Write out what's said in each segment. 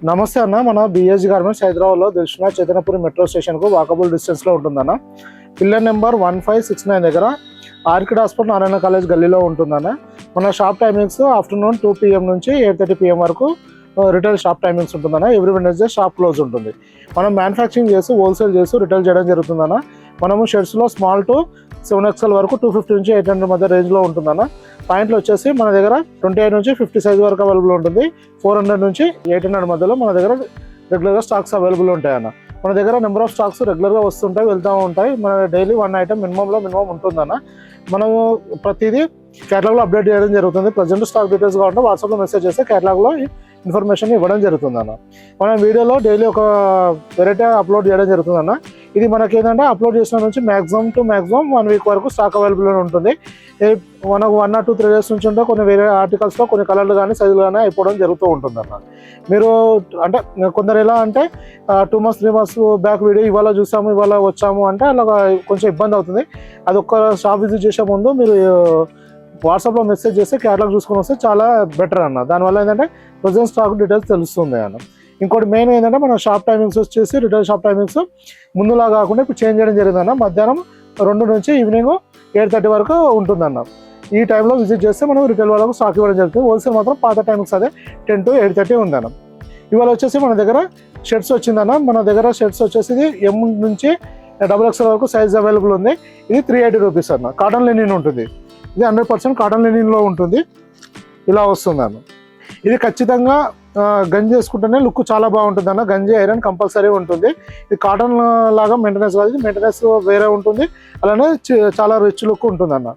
నమస్తే అన్న, మన బిఎస్ గార్మెంట్స్ హైదరాబాద్లో తెలిసిన చైతన్యపురి మెట్రో స్టేషన్కు వాకబుల్ డిస్టెన్స్లో ఉంటుందన్న. పిల్లర్ నెంబర్ 1569 దగ్గర ఆర్కిడ్ హాస్పిటల్ నారాయణ కాలేజ్ గల్లీలో ఉంటుందన్న. మన షాప్ టైమింగ్స్ ఆఫ్టర్నూన్ 2 PM నుంచి 8:30 PM వరకు రిటైల్ షాప్ టైమింగ్స్ ఉంటుందన్న. ఎవ్రీ వెడ్నెస్డే షాప్ క్లోజ్ ఉంటుంది. మనం మ్యానుఫ్యాక్చరింగ్ చేసి హోల్సేల్ చేసి రిటైల్ చేయడం జరుగుతుందన్న. మనము షర్ట్స్లో స్మాల్ టు 7XL వరకు 250 నుంచి 800 మధ్య రేంజ్లో ఉంటుందన్న. పాయింట్లు వచ్చేసి మన దగ్గర 28 నుంచి 50 సైజ్ వరకు అవైలబుల్ ఉంటుంది. 400 నుంచి 800 మధ్యలో మన దగ్గర రెగ్యులర్గా స్టాక్స్ అవైలబుల్ ఉంటాయన్న. మన దగ్గర నెంబర్ ఆఫ్ స్టాక్స్ రెగ్యులర్గా వస్తుంటాయి, వెళ్తూ ఉంటాయి. మన డైలీ 1 ఐటమ్ మినిమం ఉంటుందన్న. మనము ప్రతిదీ కేటలాగ్లో అప్డేట్ చేయడం జరుగుతుంది. ప్రజెంట్ స్టాక్ డీటెయిల్స్ కావాలంటే వాట్సాప్లో మెసేజ్ చేస్తే కేటలాగ్లో ఇన్ఫర్మేషన్ ఇవ్వడం జరుగుతుందన్న. మనం వీడియోలో డైలీ ఒక వెరైటీ అప్లోడ్ చేయడం జరుగుతుందన్న. ఇది మనకి ఏంటంటే అప్లోడ్ చేసిన నుంచి మ్యాక్సిమం 1 వీక్ వరకు స్టాక్ అవైలబుల్ ఉంటుంది. మనకు 1 or 2 3 days నుంచి ఉంటే కొన్ని వేరే ఆర్టికల్స్లో కొన్ని కలర్లు కానీ సైజులు కానీ అయిపోవడం జరుగుతూ ఉంటుందన్న. మీరు అంటే కొందరు ఎలా అంటే 2 months 3 months బ్యాక్ వీడియో ఇవాళ చూసాము ఇవాళ వచ్చాము అంటే అలా కొంచెం ఇబ్బంది అవుతుంది. అది ఒక్క షాప్ విజిట్ చేసే ముందు మీరు వాట్సాప్లో మెసేజ్ చేస్తే క్యాటలాగ్ చూసుకొని వస్తే చాలా బెటర్ అన్న. దానివల్ల ఏంటంటే ప్రజెంట్ స్టాక్ డీటెయిల్స్ తెలుస్తుంది అన్న. ఇంకోటి మెయిన్ ఏంటంటే మన షాప్ టైమింగ్స్ వచ్చేసి రిటైల్ షాప్ టైమింగ్స్ ముందులా కాకుండా ఇప్పుడు చేంజ్ చేయడం జరిగిందన్న. మధ్యాహ్నం 2 నుంచి ఈవినింగ్ 8:30 వరకు ఉంటుందన్న. ఈ టైంలో విజిట్ చేస్తే మనం రిటైల్ వాళ్ళకు స్టాక్ ఇవ్వడం జరుగుతుంది. హోల్సేల్ మాత్రం పాత టైమింగ్స్ అదే 10 to 8:30 ఉందన్న. ఇవాళ వచ్చేసి మన దగ్గర షర్ట్స్ వచ్చిందన్న. మన దగ్గర షర్ట్స్ వచ్చేసి M నుంచి XXL వరకు సైజ్ అవైలబుల్ ఉంది. ఇది 380 రూపీస్ అన్న. కాటన్ లెనిన్ ఉంటుంది. ఇది 100% కాటన్ లెనిన్లో ఉంటుంది. ఇలా వస్తుంది అన్న. ఇది ఖచ్చితంగా గంజి వేసుకుంటేనే లుక్ చాలా బాగుంటుంది అన్న. గంజి ఐరన్ కంపల్సరీ ఉంటుంది. ఇది కాటన్ లాగా మెయింటెనెన్స్ కాదు, ఇది మెయింటెనెన్స్ వేరే ఉంటుంది. అలానే చాలా రిచ్ లుక్ ఉంటుంది అన్న.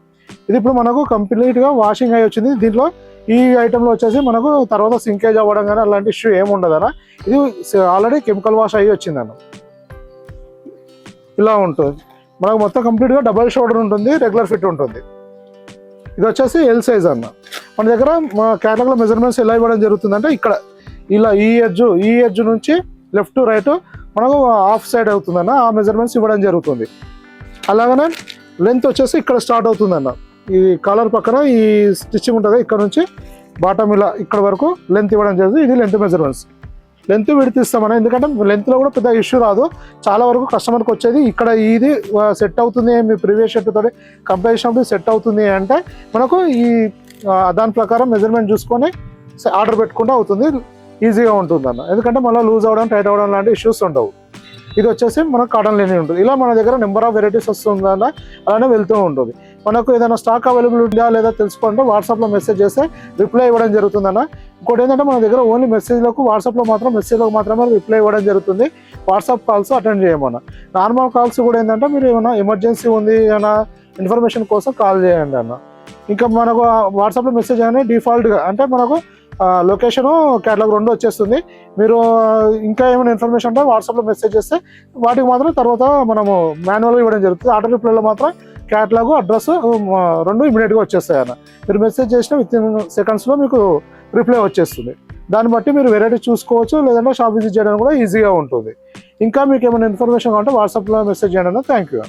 ఇది ఇప్పుడు మనకు కంప్లీట్గా వాషింగ్ అయ్యి వచ్చింది. దీంట్లో ఈ ఐటెంలో వచ్చేసి మనకు తర్వాత సింకేజ్ అవ్వడం కానీ అలాంటి ఇష్యూ ఏమి ఉండదు అన్న. ఇది ఆల్రెడీ కెమికల్ వాష్ అయ్యి వచ్చిందన్న. ఇలా ఉంటుంది మనకు మొత్తం కంప్లీట్గా డబల్ షోల్డర్ ఉంటుంది, రెగ్యులర్ ఫిట్ ఉంటుంది. ఇది వచ్చేసి ఎల్ సైజ్ అన్న. మన దగ్గర మా కేటలాగ్లో మెజర్మెంట్స్ ఎలా ఇవ్వడం జరుగుతుందంటే ఇక్కడ ఇలా ఈ ఎడ్జ్ నుంచి లెఫ్ట్ రైట్ మనకు హాఫ్ సైడ్ అవుతుందన్న. ఆ మెజర్మెంట్స్ ఇవ్వడం జరుగుతుంది. అలాగనే లెంత్ వచ్చేసి ఇక్కడ స్టార్ట్ అవుతుందన్న. ఈ కాలర్ పక్కన ఈ స్టిచ్చింగ్ ఉంటుంది, ఇక్కడ నుంచి బాటమ్ ఇలా ఇక్కడ వరకు లెంత్ ఇవ్వడం జరుగుతుంది. ఇది లెంత్ మెజర్మెంట్స్. లెంత్ విడితిస్తామన్నా, ఎందుకంటే లెంత్లో కూడా పెద్ద ఇష్యూ రాదు. చాలా వరకు కస్టమర్కి వచ్చేది ఇక్కడ ఇది సెట్ అవుతుంది, మీ ప్రీవియస్ షర్ట్ తోటి కంపేర్ చేసినప్పుడు సెట్ అవుతుంది అంటే మనకు ఈ దాని ప్రకారం మెజర్మెంట్ చూసుకొని ఆర్డర్ పెట్టుకుంటే అవుతుంది, ఈజీగా ఉంటుంది అన్న. ఎందుకంటే మళ్ళీ లూజ్ అవ్వడం టైట్ అవ్వడం లాంటి ఇష్యూస్ ఉండవు. ఇది వచ్చేసి మనకు కాటన్ లెనిన్ ఉంటుంది. ఇలా మన దగ్గర నెంబర్ ఆఫ్ వెరైటీస్ వస్తుందన్న, అలానే వెళ్తూ ఉంటుంది. మనకు ఏదైనా స్టాక్ అవైలబుల్ ఉందా లేదా తెలుసుకుంటే వాట్సాప్లో మెసేజ్ చేస్తే రిప్లై ఇవ్వడం జరుగుతుందన్న. ఇంకోటి ఏంటంటే మన దగ్గర ఓన్లీ మెసేజ్లకు మెసేజ్లకు మాత్రమే రిప్లై ఇవ్వడం జరుగుతుంది. వాట్సాప్ కాల్స్ అటెండ్ చేయమన్నా. నార్మల్ కాల్స్ కూడా ఏంటంటే మీరు ఏమైనా ఎమర్జెన్సీ ఉంది ఏమైనా ఇన్ఫర్మేషన్ కోసం కాల్ చేయండి అన్న. ఇంకా మనకు వాట్సాప్లో మెసేజ్ అనేది డిఫాల్ట్గా అంటే మనకు లొకేషను కేటలాగ్ 2 వచ్చేస్తుంది. మీరు ఇంకా ఏమైనా ఇన్ఫర్మేషన్ ఉంటే వాట్సాప్లో మెసేజ్ చేస్తే వాటికి మాత్రం తర్వాత మనము మాన్యువల్గా ఇవ్వడం జరుగుతుంది. ఆర్డర్ రిప్లైలో మాత్రం కేటలాగ్ అడ్రస్ 2 ఇమీడియట్గా వచ్చేస్తాయి అన్న. మీరు మెసేజ్ చేసిన వితిన్ సెకండ్స్లో మీకు రిప్లై వచ్చేస్తుంది. దాన్ని బట్టి మీరు వెరైటీ చూసుకోవచ్చు, లేదంటే షాప్ విజిట్ చేయడానికి కూడా ఈజీగా ఉంటుంది. ఇంకా మీకు ఏమైనా ఇన్ఫర్మేషన్ కావాలంటే వాట్సాప్లో మెసేజ్ చేయండి అన్న. Thank you.